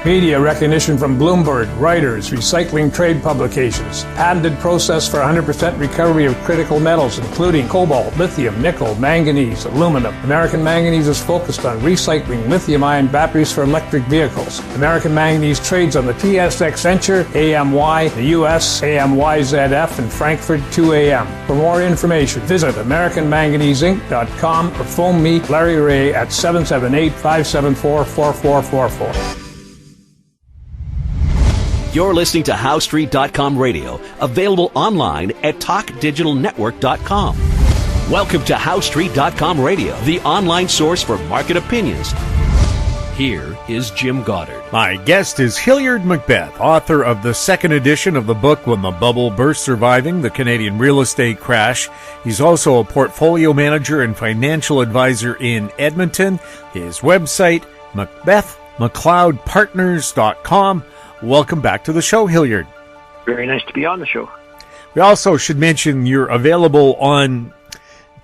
Media recognition from Bloomberg, Reuters, recycling trade publications. Patented process for 100% recovery of critical metals, including cobalt, lithium, nickel, manganese, aluminum. American Manganese is focused on recycling lithium-ion batteries for electric vehicles. American Manganese trades on the TSX Venture, AMY, the US, AMYZF, and Frankfurt 2AM. For more information, visit AmericanManganeseInc.com or phone me, Larry Ray, at 778-574-4444. You're listening to HowStreet.com radio, available online at TalkDigitalNetwork.com. Welcome to HowStreet.com radio, the online source for market opinions. Here is Jim Goddard. My guest is Hilliard MacBeth, author of the second edition of the book When the Bubble Burst: Surviving the Canadian Real Estate Crash. He's also a portfolio manager and financial advisor in Edmonton. His website, MacBethMcLeodPartners.com. Welcome back to the show, Hilliard. Very nice to be on the show. We also should mention you're available on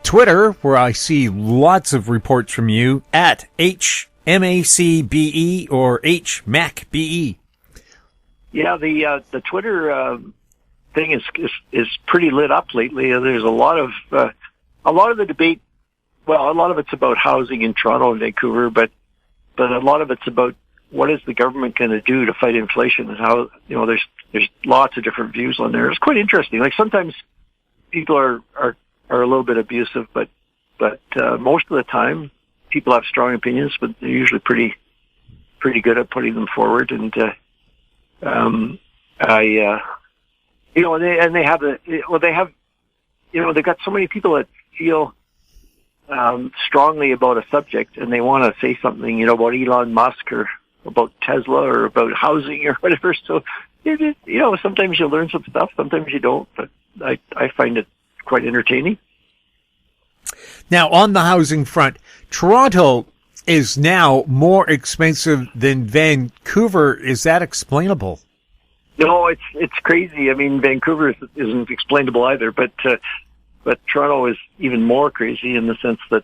Twitter, where I see lots of reports from you, at HMACBE or HMACBE. Yeah, the Twitter thing is pretty lit up lately. There's a lot of the debate. Well, a lot of it's about housing in Toronto and Vancouver, but a lot of it's about what is the government going to do to fight inflation, and how, there's lots of different views on there. It's quite interesting. Like, sometimes people are a little bit abusive, but most of the time people have strong opinions, but they're usually pretty good at putting them forward. And they've got so many people that feel strongly about a subject, and they want to say something, about Elon Musk or about Tesla or about housing or whatever. So, sometimes you learn some stuff, sometimes you don't, but I find it quite entertaining. Now, on the housing front, Toronto is now more expensive than Vancouver. Is that explainable? No, it's crazy. I mean, Vancouver isn't explainable either, but Toronto is even more crazy in the sense that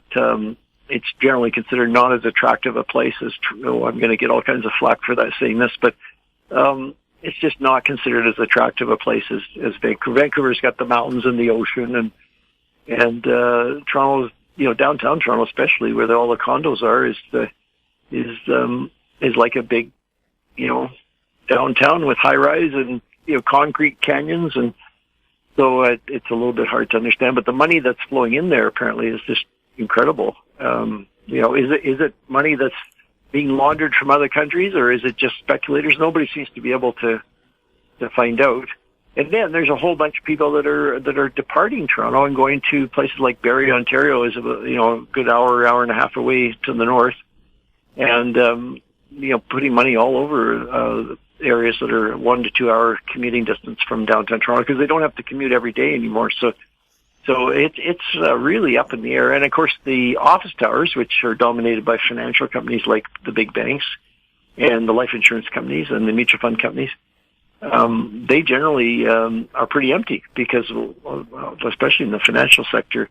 it's generally considered not as attractive a place as I'm going to get all kinds of flack for that, saying this, but it's just not considered as attractive a place as Vancouver. Vancouver's got the mountains and the ocean, and Toronto's, downtown Toronto especially, where all the condos are, is like a big, downtown with high rise and concrete canyons, and so it's a little bit hard to understand. But the money that's flowing in there apparently is just incredible. Is it money that's being laundered from other countries, or is it just speculators? Nobody seems to be able to find out. And then there's a whole bunch of people that are departing Toronto and going to places like Barrie, Ontario, is a good hour and a half away to the north, and putting money all over areas that are 1 to 2 hour commuting distance from downtown Toronto, because they don't have to commute every day anymore. So it's really up in the air. And of course, the office towers, which are dominated by financial companies like the big banks and the life insurance companies and the mutual fund companies, they generally are pretty empty, because, especially in the financial sector,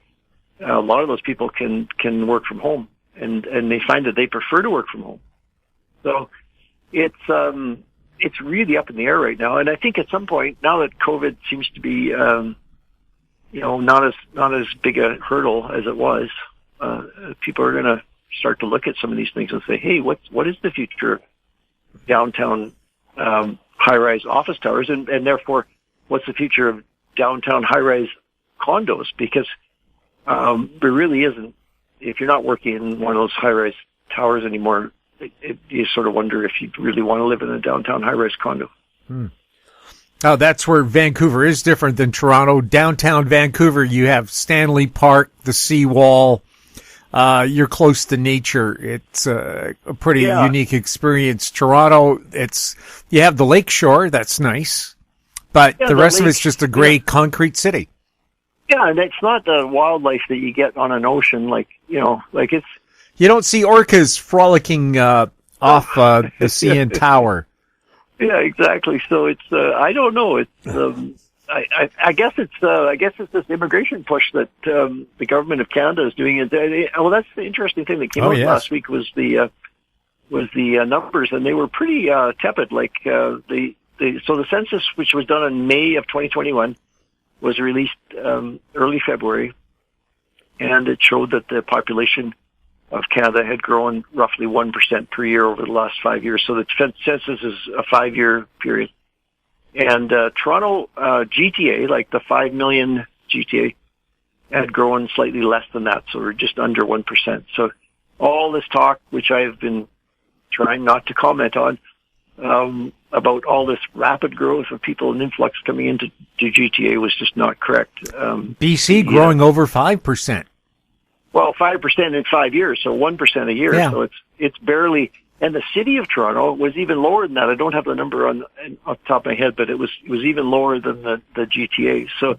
a lot of those people can work from home, and they find that they prefer to work from home. So it's really up in the air right now. And I think at some point, now that COVID seems to be not as big a hurdle as it was, people are going to start to look at some of these things and say, hey, what is the future of downtown high-rise office towers, and therefore, what's the future of downtown high-rise condos? Because there really isn't. If you're not working in one of those high-rise towers anymore, you sort of wonder if you really want to live in a downtown high-rise condo. Oh, that's where Vancouver is different than Toronto. Downtown Vancouver, you have Stanley Park, the seawall. You're close to nature. It's a pretty unique experience. Toronto, you have the lake shore. That's nice. But the rest of it's just a gray concrete city. Yeah, and it's not the wildlife that you get on an ocean. You don't see orcas frolicking off the CN Tower. Yeah, exactly. So it's I don't know. It's I guess it's this immigration push that the government of Canada is doing. Well, that's the interesting thing that came out last week was the was the numbers, and they were pretty tepid. Like so the census, which was done in May of 2021, was released early February, and it showed that the population of Canada had grown roughly 1% per year over the last 5 years. So the census is a 5-year period. And Toronto GTA, like the 5 million GTA, had grown slightly less than that, so we're just under 1%. So all this talk, which I've been trying not to comment on, about all this rapid growth of people and influx coming into GTA was just not correct. BC growing over 5%. Well, 5% in 5 years, so 1% a year. Yeah. So it's barely. And the city of Toronto was even lower than that. I don't have the number off the top of my head, but it was even lower than the GTA. So,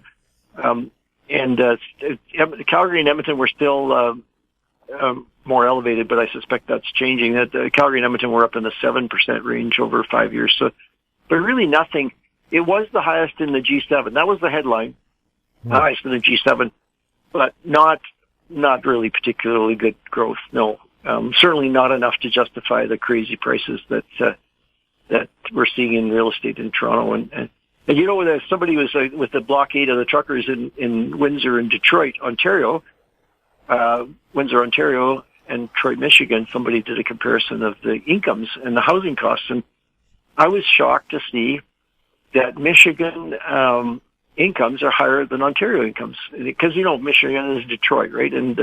Calgary and Edmonton were still more elevated, but I suspect that's changing. That Calgary and Edmonton were up in the 7% range over 5 years. So, but really nothing. It was the highest in the G7. That was the headline, highest in the G7, but not really particularly good growth. No, certainly not enough to justify the crazy prices that we're seeing in real estate in Toronto. And you know, somebody was with the blockade of the truckers in Windsor and Detroit, Ontario, and Detroit, Michigan. Somebody did a comparison of the incomes and the housing costs, and I was shocked to see that Michigan incomes are higher than Ontario incomes, because you know Michigan is Detroit, right? And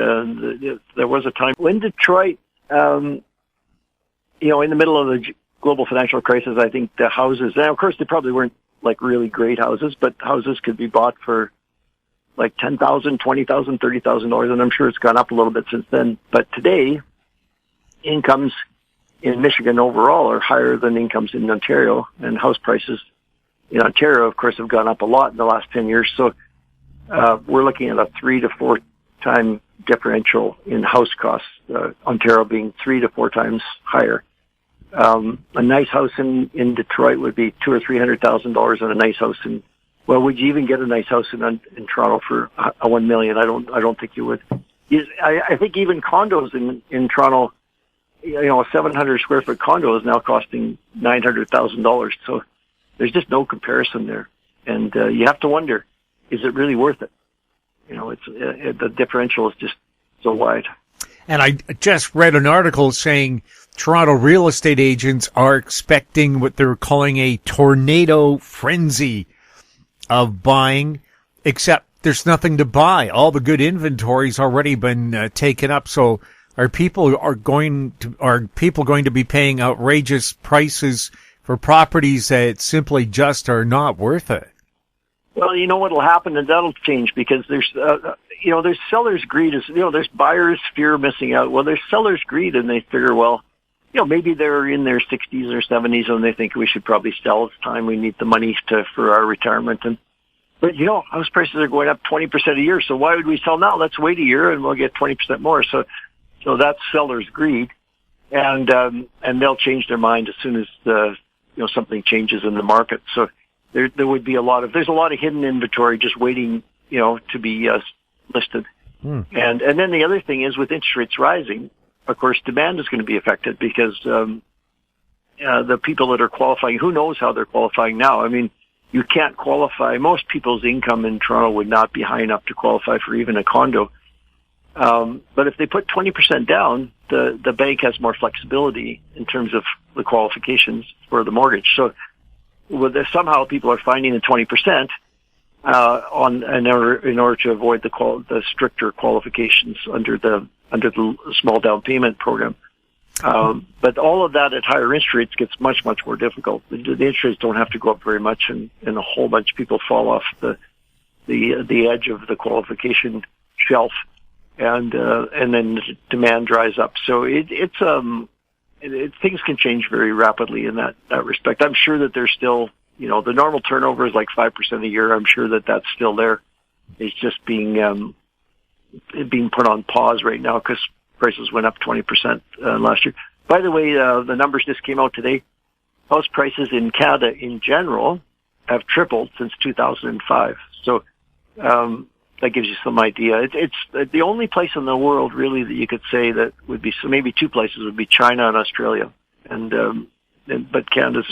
there was a time when Detroit, in the middle of the global financial crisis, I think the houses, and of course they probably weren't like really great houses, but houses could be bought for like $10,000, $20,000, $30,000, and I'm sure it's gone up a little bit since then. But today, incomes in Michigan overall are higher than incomes in Ontario, and house prices in Ontario, of course, have gone up a lot in the last 10 years. So we're looking at a 3 to 4 time differential in house costs, Ontario being 3 to 4 times higher. A nice house in Detroit would be $200,000 or $300,000, and a nice house would you even get a nice house in Toronto for $1 million? I don't think you would. I think even condos in Toronto, a 700 square foot condo is now costing $900,000. So there's just no comparison there, and you have to wonder, is it really worth it? The differential is just so wide. And I just read an article saying Toronto real estate agents are expecting what they're calling a tornado frenzy of buying, except there's nothing to buy. All the good inventory's already been taken up. So are people going to be paying outrageous prices for properties that simply just are not worth it? Well, you know what'll happen, and that'll change, because there's seller's greed. There's buyers' fear of missing out. Well, there's seller's greed, and they figure, well, maybe they're in their 60s or 70s, and they think we should probably sell. It's time. We need the money for our retirement. But house prices are going up 20% a year. So why would we sell now? Let's wait a year, and we'll get 20% more. So that's seller's greed, and they'll change their mind as soon as something changes in the market. So there would be there's a lot of hidden inventory just waiting, to be listed. And then the other thing is, with interest rates rising, of course, demand is going to be affected, because the people that are qualifying, who knows how they're qualifying now? I mean, you can't qualify. Most people's income in Toronto would not be high enough to qualify for even a condo. But if they put 20% down, the bank has more flexibility in terms of the qualifications for the mortgage. So somehow people are finding the 20% in order to avoid the stricter qualifications under the small down payment program. But all of that at higher interest rates gets much, much more difficult. The interest rates don't have to go up very much, and a whole bunch of people fall off the edge of the qualification shelf, and then demand dries up. So things can change very rapidly in that respect. I'm sure that there's still, the normal turnover is like 5% a year. I'm sure that that's still there. It's just being put on pause right now because prices went up 20% last year. By the way, the numbers just came out today. House prices in Canada in general have tripled since 2005. So that gives you some idea. It's the only place in the world really that you could say that would be, so maybe two places would be China and Australia. But Canada's,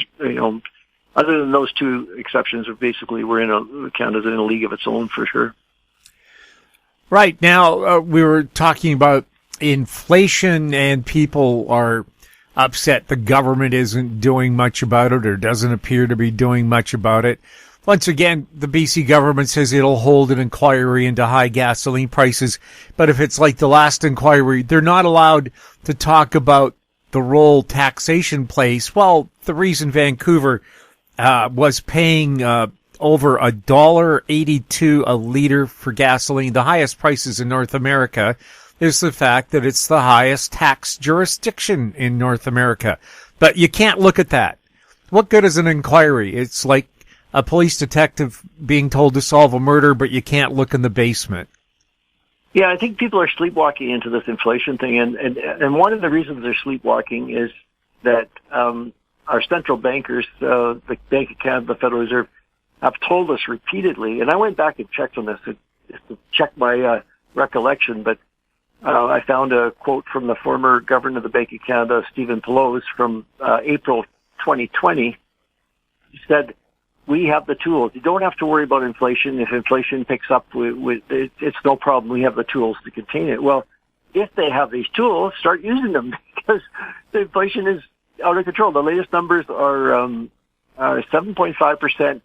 other than those two exceptions, basically Canada's in a league of its own for sure. Right. Now, we were talking about inflation, and people are upset the government isn't doing much about it, or doesn't appear to be doing much about it. Once again, the BC government says it'll hold an inquiry into high gasoline prices, but if it's like the last inquiry, they're not allowed to talk about the role taxation plays. Well, the reason Vancouver was paying over $1.82 a liter for gasoline, the highest prices in North America, is the fact that it's the highest tax jurisdiction in North America. But you can't look at that. What good is an inquiry? It's like a police detective being told to solve a murder, but you can't look in the basement. Yeah, I think people are sleepwalking into this inflation thing, and one of the reasons they're sleepwalking is that our central bankers, the Bank of Canada, the Federal Reserve, have told us repeatedly, and I went back and checked on this just to check my recollection, but I found a quote from the former governor of the Bank of Canada, Stephen Pelosi, from April 2020. He said, "We have the tools. You don't have to worry about inflation. If inflation picks up, it's no problem. We have the tools to contain it." Well, if they have these tools, start using them, because the inflation is out of control. The latest numbers are 7.5%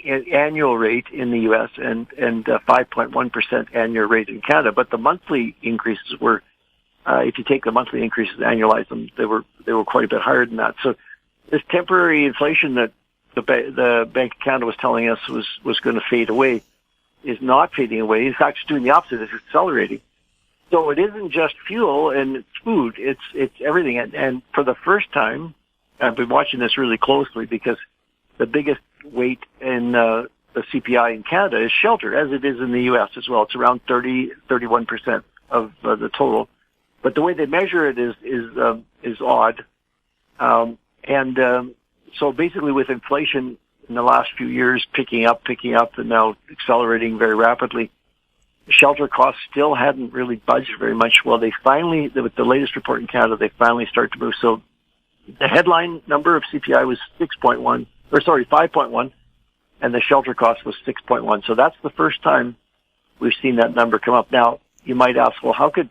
annual rate in the U.S. and 5.1% annual rate in Canada. But the monthly increases were, if you take the monthly increases, annualize them, they were quite a bit higher than that. So this temporary inflation that the Bank of Canada was telling us was going to fade away is not fading away. It's actually doing the opposite. It's accelerating. So it isn't just fuel and it's food. It's everything. And for the first time, I've been watching this really closely, because the biggest weight in the CPI in Canada is shelter, as it is in the U.S. as well. It's around 31% of the total. But the way they measure it is odd. So basically, with inflation in the last few years picking up, and now accelerating very rapidly, shelter costs still hadn't really budged very much. Well, they finally, with the latest report in Canada, they finally start to move. So the headline number of CPI was 5.1, and the shelter cost was 6.1. So that's the first time we've seen that number come up. Now, you might ask, well, how could,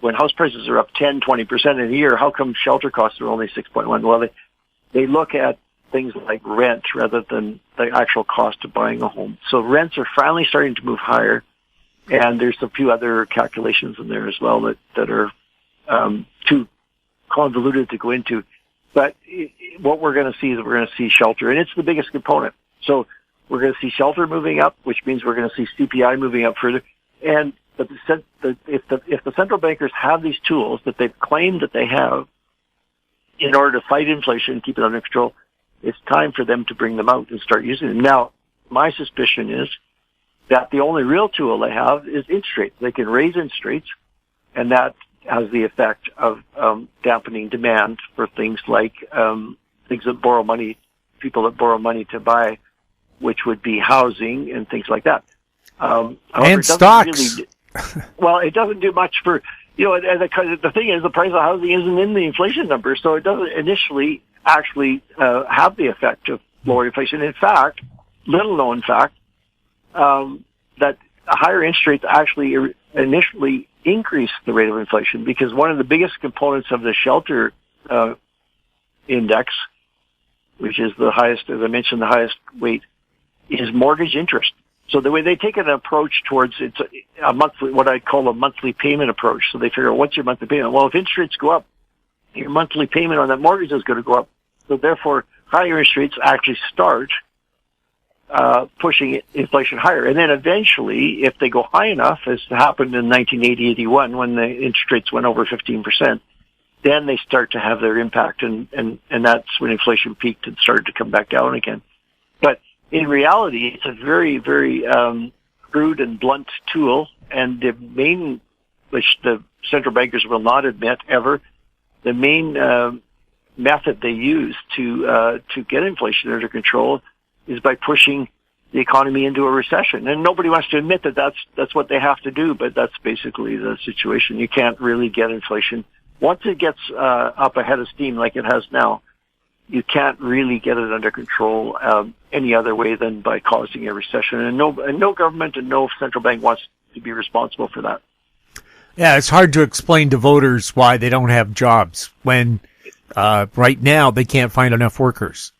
when house prices are up 10, 20% in a year, how come shelter costs are only 6.1? Well, they look at things like rent rather than the actual cost of buying a home. So rents are finally starting to move higher, and there's a few other calculations in there as well that are too convoluted to go into. But what we're going to see is we're going to see shelter, and it's the biggest component. So we're going to see shelter moving up, which means we're going to see CPI moving up further. And if the central bankers have these tools that they've claimed that they have in order to fight inflation and keep it under control, it's time for them to bring them out and start using them. Now, my suspicion is that the only real tool they have is interest rates. They can raise interest rates, and that has the effect of dampening demand for things like things that borrow money, people that borrow money to buy, which would be housing and things like that. However, and stocks. Well, it doesn't do much for, the thing is the price of housing isn't in the inflation number, so it doesn't initially actually have the effect of lower inflation. In fact, little known fact, that higher interest rates actually initially increase the rate of inflation, because one of the biggest components of the shelter index, which is the highest, as I mentioned, the highest weight, is mortgage interest. So the way they take an approach towards it's a monthly, what I call a monthly payment approach. So they figure out, what's your monthly payment? Well, if interest rates go up, your monthly payment on that mortgage is going to go up. So therefore, higher interest rates actually start pushing inflation higher. And then eventually, if they go high enough, as happened in 1980-81 when the interest rates went over 15%, then they start to have their impact, and that's when inflation peaked and started to come back down again. But in reality, it's a very, very crude and blunt tool, and the main, which the central bankers will not admit ever, the main method they use to get inflation under control is by pushing the economy into a recession. And nobody wants to admit that that's what they have to do, but that's basically the situation. You can't really get inflation once it gets up ahead of steam like it has now, you can't really get it under control any other way than by causing a recession. And no government and no central bank wants to be responsible for that. Yeah, it's hard to explain to voters why they don't have jobs when right now they can't find enough workers.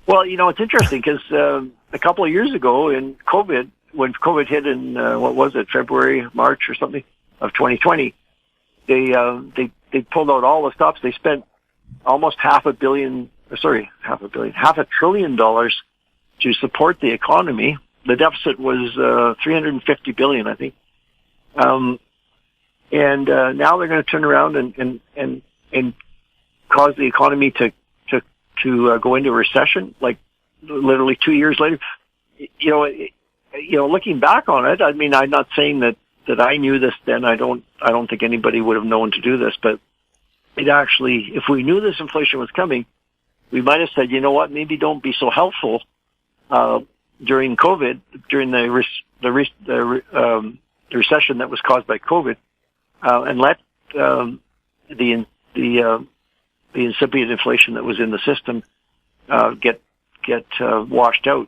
Well, it's interesting because a couple of years ago in COVID, when COVID hit in, February, March or something of 2020, they pulled out all the stops. They spent almost $500 billion to support the economy. The deficit was $350 billion, I think. And now they're going to turn around and cause the economy to go into a recession, like literally 2 years later. Looking back on it, I mean, I'm not saying that I knew this then. I don't think anybody would have known to do this, but it actually, if we knew this inflation was coming, we might have said, you know what, maybe don't be so helpful during COVID, during the recession that was caused by COVID, and let the incipient inflation that was in the system get washed out.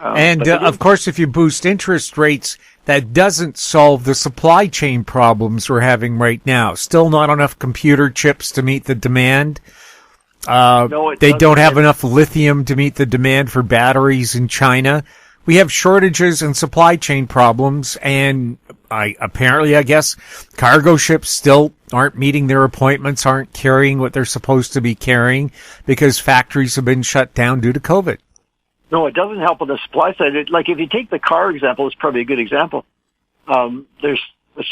Of course, if you boost interest rates, that doesn't solve the supply chain problems we're having right now. Still not enough computer chips to meet the demand. No, they don't have enough lithium to meet the demand for batteries in China. We have shortages and supply chain problems, and I guess, cargo ships still aren't meeting their appointments, aren't carrying what they're supposed to be carrying because factories have been shut down due to COVID. No, it doesn't help on the supply side. Like if you take the car example, it's probably a good example. There's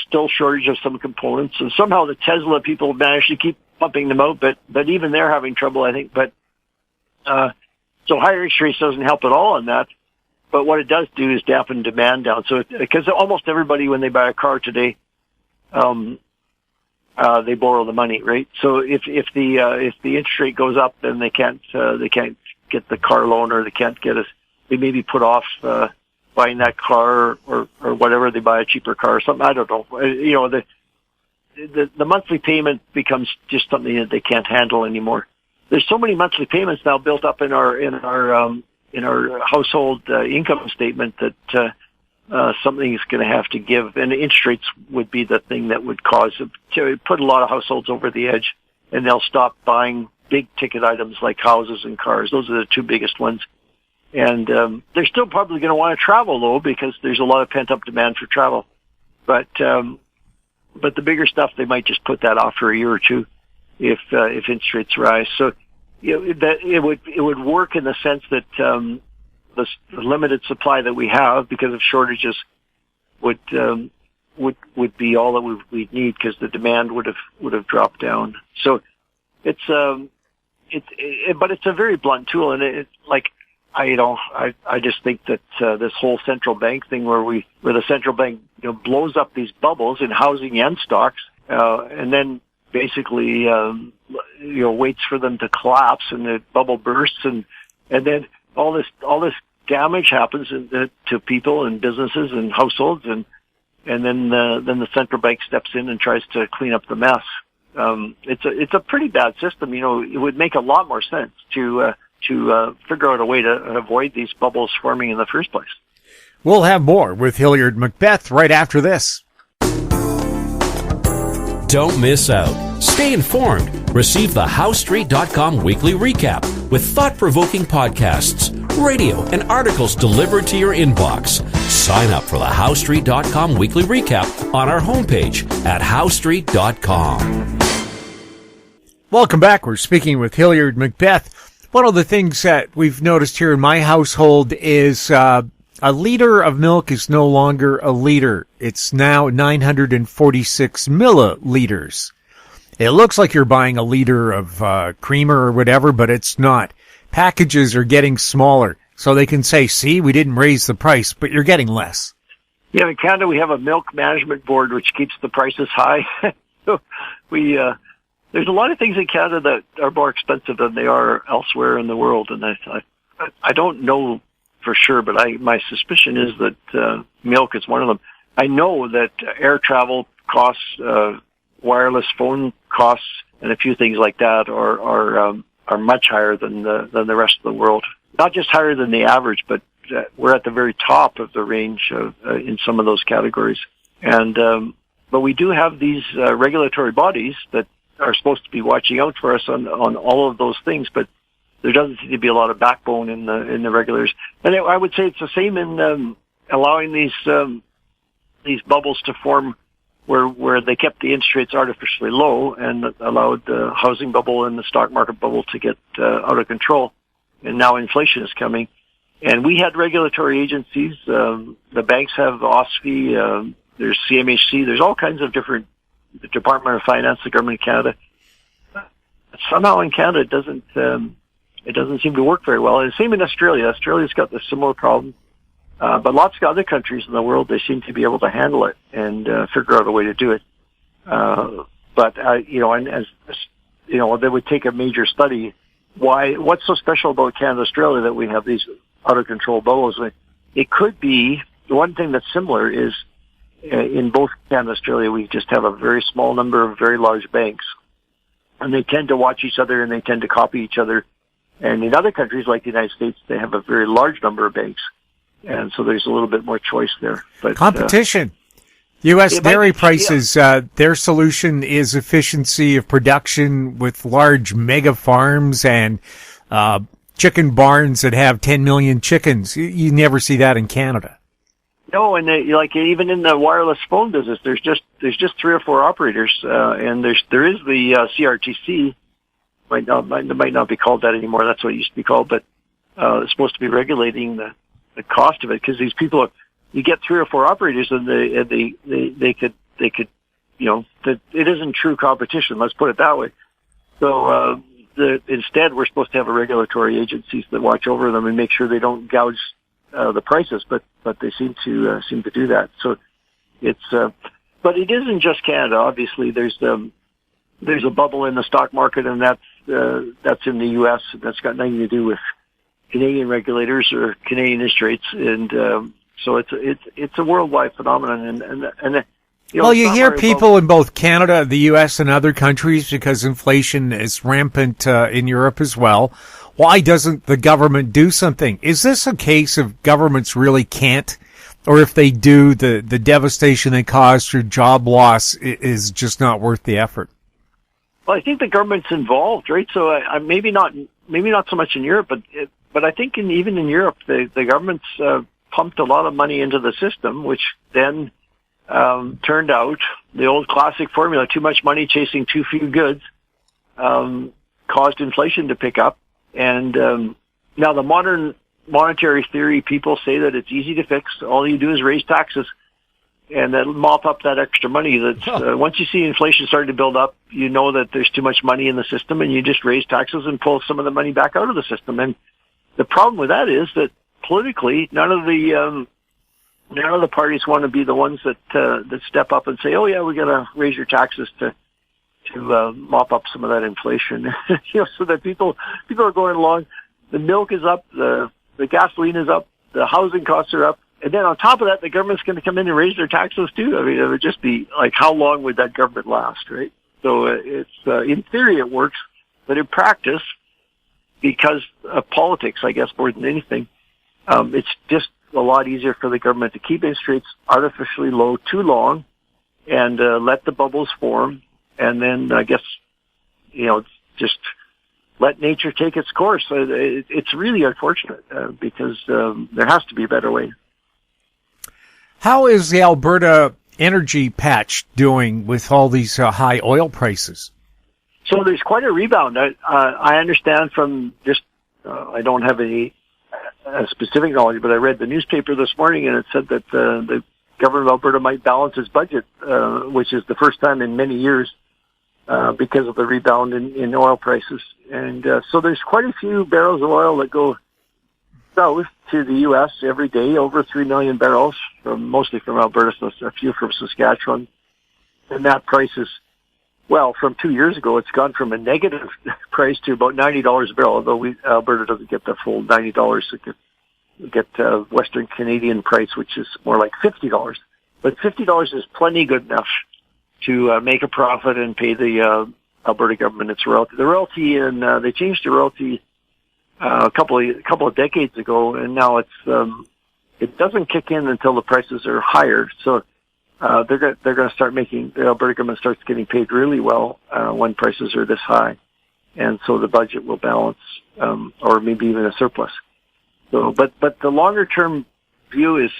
still shortage of some components, and somehow the Tesla people manage to keep pumping them out, but even they're having trouble, I think. But so higher interest rates doesn't help at all on that. But what it does do is dampen demand down. So because almost everybody, when they buy a car today, they borrow the money, right? So if the interest rate goes up, then they can't get the car loan, or they maybe put off buying that car or whatever. They buy a cheaper car or something. I don't know. The monthly payment becomes just something that they can't handle anymore. There's so many monthly payments now built up in our household income statement that something is going to have to give, and interest rates would be the thing that would cause it to put a lot of households over the edge, and they'll stop buying big ticket items like houses and cars. Those are the two biggest ones. And they're still probably going to want to travel, though, because there's a lot of pent-up demand for travel. But the bigger stuff, they might just put that off for a year or two if interest rates rise. So it would work in the sense that the limited supply that we have because of shortages would be all that we'd need, because the demand would have dropped down. So but it's a very blunt tool, and I just think that this whole central bank thing, where the central bank blows up these bubbles in housing and stocks, and then basically waits for them to collapse and the bubble bursts, and then all this damage happens to people and businesses and households, and then the central bank steps in and tries to clean up the mess. It's a pretty bad system. It would make a lot more sense to figure out a way to avoid these bubbles forming in the first place. We'll have more with Hilliard MacBeth right after this. Don't miss out. Stay informed. Receive the HowStreet.com weekly recap with thought-provoking podcasts, radio, and articles delivered to your inbox. Sign up for the HowStreet.com weekly recap on our homepage at HowStreet.com. Welcome back. We're speaking with Hilliard MacBeth. One of the things that we've noticed here in my household is a liter of milk is no longer a liter. It's now 946 milliliters. It looks like you're buying a liter of creamer or whatever, but it's not. Packages are getting smaller, so they can say, see, we didn't raise the price, but you're getting less. Yeah, in Canada we have a milk management board which keeps the prices high. So there's a lot of things in Canada that are more expensive than they are elsewhere in the world, and I don't know for sure, but my suspicion is that milk is one of them. I know that air travel costs wireless phone costs and a few things like that are much higher than the rest of the world. Not just higher than the average, but we're at the very top of the range in some of those categories. And but we do have these regulatory bodies that are supposed to be watching out for us on all of those things, but there doesn't seem to be a lot of backbone in the regulators. And I would say it's the same in allowing these bubbles to form where they kept the interest rates artificially low and allowed the housing bubble and the stock market bubble to get out of control. And now inflation is coming. And we had regulatory agencies. The banks have OSFI, there's CMHC, there's all kinds of different, the Department of Finance, the Government of Canada. Somehow in Canada it doesn't seem to work very well. And same in Australia. Australia's got the similar problem. But lots of other countries in the world, they seem to be able to handle it and figure out a way to do it. And as you know, they would take a major study. What's so special about Canada, Australia that we have these out of control bubbles? It could be, the one thing that's similar is in both Canada and Australia, we just have a very small number of very large banks. And they tend to watch each other and they tend to copy each other. And in other countries like the United States, they have a very large number of banks. And so there's a little bit more choice there. But competition. U.S. dairy prices, their solution is efficiency of production with large mega farms and chicken barns that have 10 million chickens. You never see that in Canada. No, and even in the wireless phone business, there's just 3 or 4 operators, and there is the CRTC. Might not be called that anymore. That's what it used to be called, but it's supposed to be regulating the cost of it, because these people, you get 3 or 4 operators and they could, that it isn't true competition. Let's put it that way. So, instead we're supposed to have a regulatory agencies that watch over them and make sure they don't gouge, the prices, but they seem to do that. So it's, but it isn't just Canada. Obviously there's a bubble in the stock market, and that's in the U.S. That's got nothing to do with Canadian regulators or Canadian interest rates, and so it's a worldwide phenomenon. And you hear people in both Canada, the U.S., and other countries, because inflation is rampant in Europe as well. Why doesn't the government do something? Is this a case of governments really can't, or if they do, the devastation they cause through job loss is just not worth the effort? Well, I think the government's involved, right? So maybe not so much in Europe, but I think even in Europe, the government's pumped a lot of money into the system, which then turned out the old classic formula: too much money chasing too few goods, caused inflation to pick up. And now the modern monetary theory people say that it's easy to fix. All you do is raise taxes, and that'll mop up that extra money. That's once you see inflation starting to build up, you know that there's too much money in the system, and you just raise taxes and pull some of the money back out of the system. And the problem with that is that politically, none of the parties want to be the ones that step up and say, "Oh yeah, we're going to raise your taxes to mop up some of that inflation." So that people are going along. The milk is up, the gasoline is up, the housing costs are up, and then on top of that, the government's going to come in and raise their taxes too. I mean, it would just be like, how long would that government last, right? So it's in theory it works, but in practice, because of politics, I guess more than anything, it's just a lot easier for the government to keep interest rates artificially low too long and let the bubbles form. And then I guess, just let nature take its course. It's really unfortunate because there has to be a better way. How is the Alberta energy patch doing with all these high oil prices? So there's quite a rebound. I understand from just, I don't have any specific knowledge, but I read the newspaper this morning and it said that the government of Alberta might balance its budget, which is the first time in many years. Because of the rebound in oil prices. And so there's quite a few barrels of oil that go south to the U.S. every day, over 3 million barrels, mostly from Alberta, so a few from Saskatchewan. And that price is, well, from 2 years ago, it's gone from a negative price to about $90 a barrel, although Alberta doesn't get the full $90. We get Western Canadian price, which is more like $50. But $50 is plenty good enough to make a profit and pay the Alberta government its royalty. The royalty, and they changed the royalty a couple of decades ago, and now it doesn't kick in until the prices are higher. So they're going to start making, the Alberta government starts getting paid really well when prices are this high, and so the budget will balance, or maybe even a surplus. So, but the longer term view is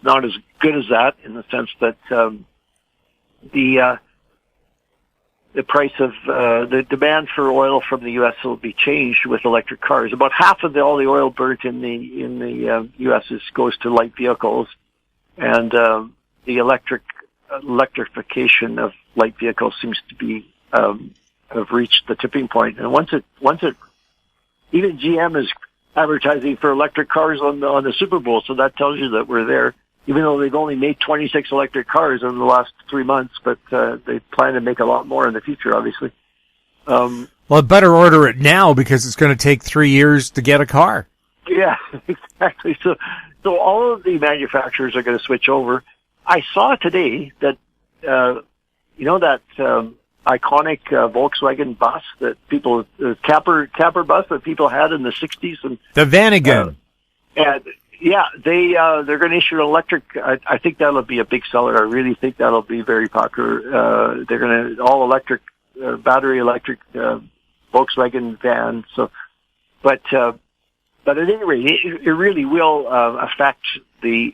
not as good as that, in the sense that the price of the demand for oil from the U.S. will be changed with electric cars. About half of all the oil burnt in the U.S. goes to light vehicles, and the electrification of light vehicles seems to be have reached the tipping point. And once it even GM is advertising for electric cars on the Super Bowl, so that tells you that we're there. Even though they've only made 26 electric cars in the last 3 months, but they plan to make a lot more in the future, obviously. Well, better order it now, because it's going to take 3 years to get a car. Yeah, exactly. So all of the manufacturers are going to switch over. I saw today that, that iconic Volkswagen bus that people, capper bus that people had in the 60s. And the Vanagon. Yeah, they're going to issue an electric. I think that'll be a big seller. I really think that'll be very popular. They're going to all electric, battery electric Volkswagen van. So, but at any rate, it really will affect the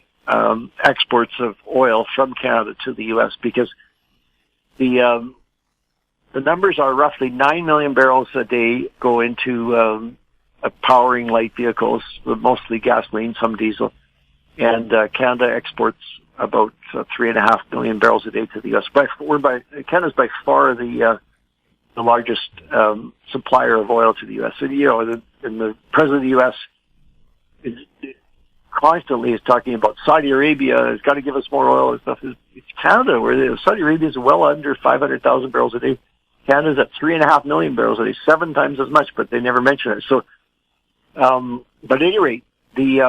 exports of oil from Canada to the U.S. because the numbers are roughly 9 million barrels a day go into powering light vehicles, mostly gasoline, some diesel, and Canada exports about 3.5 million barrels a day to the U.S. Canada's by far the largest supplier of oil to the U.S. So, and the president of the U.S. constantly is talking about Saudi Arabia has got to give us more oil and stuff. It's Canada, where Saudi Arabia is well under 500,000 barrels a day. Canada's at 3.5 million barrels a day, 7 times as much, but they never mention it. So, but at any rate, the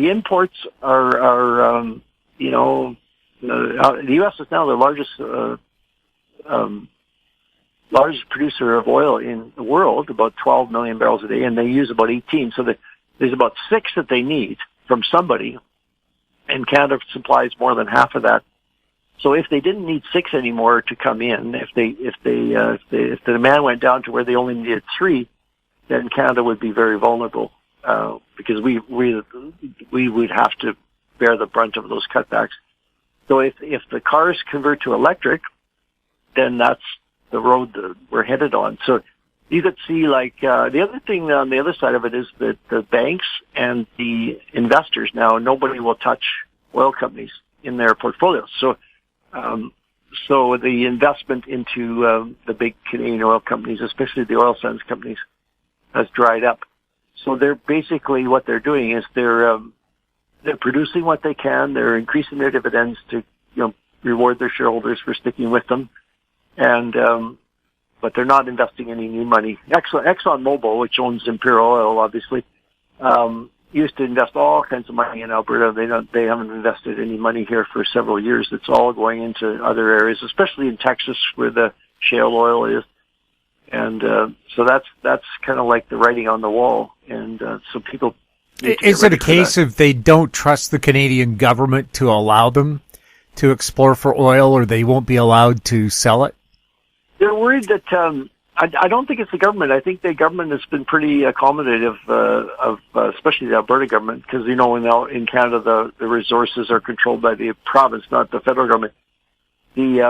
imports are the U.S. is now the largest producer of oil in the world, about 12 million barrels a day, and they use about 18. So there's about 6 that they need from somebody, and Canada supplies more than half of that. So if they didn't need 6 anymore to come in, if the demand went down to where they only needed 3, then Canada would be very vulnerable, because we would have to bear the brunt of those cutbacks. So if the cars convert to electric, then that's the road that we're headed on. So you could see, the other thing on the other side of it is that the banks and the investors now, nobody will touch oil companies in their portfolios. So the investment into the big Canadian oil companies, especially the oil sands companies, has dried up. So they're basically, what they're doing is they're producing what they can. They're increasing their dividends to reward their shareholders for sticking with them, and but they're not investing any new money. ExxonMobil, which owns Imperial Oil, obviously, used to invest all kinds of money in Alberta. They haven't invested any money here for several years. It's all going into other areas, especially in Texas, where the shale oil is. And so that's kind of like the writing on the wall. And so people is it a case of they don't trust the Canadian government to allow them to explore for oil, or they won't be allowed to sell it? They're worried that I don't think it's the government. I think the government has been pretty accommodative of especially the Alberta government, because in Canada the resources are controlled by the province, not the federal government. The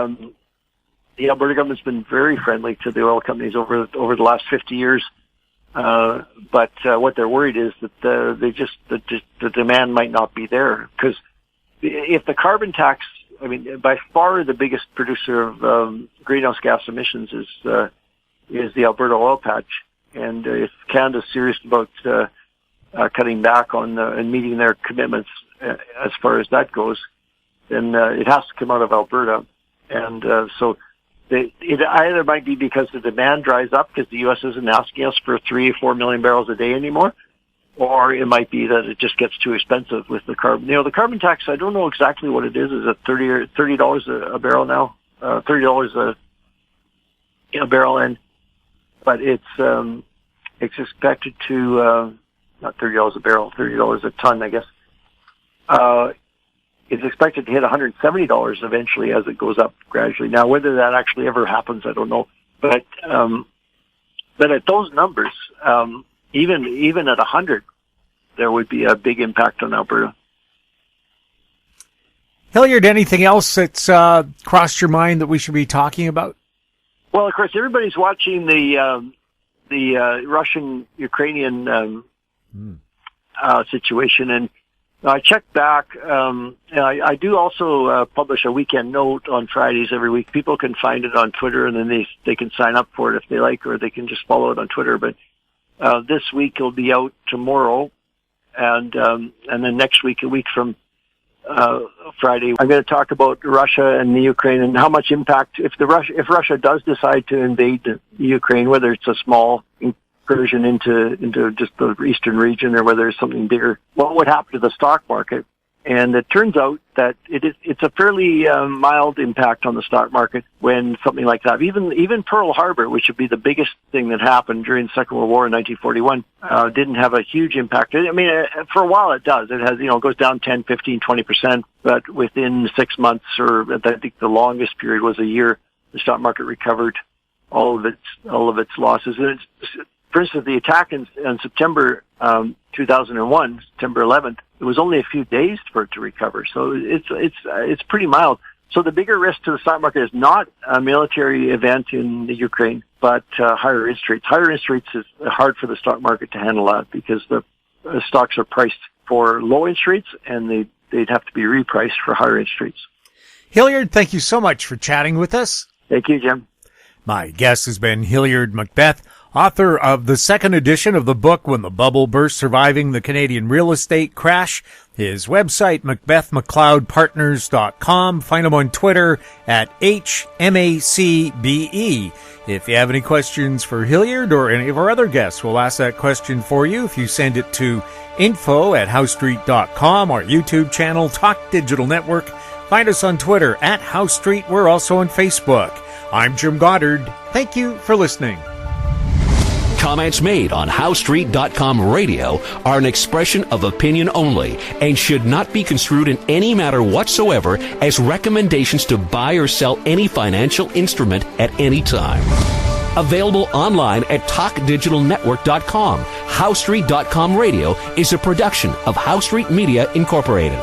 Alberta government's been very friendly to the oil companies over the last 50 years. But what they're worried is that the demand might not be there, because if the carbon tax, by far the biggest producer of greenhouse gas emissions is the Alberta oil patch, and if Canada's serious about cutting back on and meeting their commitments as far as that goes, then it has to come out of Alberta, and so. It either might be because the demand dries up because the U.S. isn't asking us for 3 or 4 million barrels a day anymore, or it might be that it just gets too expensive with the carbon. The carbon tax, I don't know exactly what it is. Is it $30 a barrel now? $30 a barrel, but it's expected to not $30 a barrel, $30 a ton, I guess. It's expected to hit $170 eventually as it goes up gradually. Now, whether that actually ever happens, I don't know. But at those numbers, even at 100, there would be a big impact on Alberta. Hilliard, anything else that's crossed your mind that we should be talking about? Well, of course, everybody's watching the Russian-Ukrainian situation, and I checked back. I do also publish a weekend note on Fridays every week. People can find it on Twitter, and then they can sign up for it if they like, or they can just follow it on Twitter. But this week it'll be out tomorrow, and then next week, a week from Friday, I'm going to talk about Russia and the Ukraine and how much impact if Russia does decide to invade the Ukraine, whether it's a small incursion into just the eastern region or whether it's something bigger, what would happen to the stock market? And it turns out that it's a fairly mild impact on the stock market when something like that, even Pearl Harbor, which would be the biggest thing that happened during the Second World War in 1941, didn't have a huge impact. I mean, for a while it does. It has, goes down 10, 15, 20%, but within 6 months, or I think the longest period was a year, the stock market recovered all of its losses. And for instance, the attack in September 2001, September 11th, it was only a few days for it to recover. So it's pretty mild. So the bigger risk to the stock market is not a military event in the Ukraine, but higher interest rates. Higher interest rates is hard for the stock market to handle that because the stocks are priced for low interest rates and they'd have to be repriced for higher interest rates. Hilliard, thank you so much for chatting with us. Thank you, Jim. My guest has been Hilliard MacBeth, author of the second edition of the book, When the Bubble Burst, Surviving the Canadian Real Estate Crash. His website, MacBethMcLeodPartners.com. Find him on Twitter at HMACBE. If you have any questions for Hilliard or any of our other guests, we'll ask that question for you if you send it to info@HowStreet.com, our YouTube channel, Talk Digital Network. Find us on Twitter at HowStreet. We're also on Facebook. I'm Jim Goddard. Thank you for listening. Comments made on HowStreet.com radio are an expression of opinion only and should not be construed in any matter whatsoever as recommendations to buy or sell any financial instrument at any time. Available online at TalkDigitalNetwork.com. HowStreet.com radio is a production of HowStreet Media Incorporated.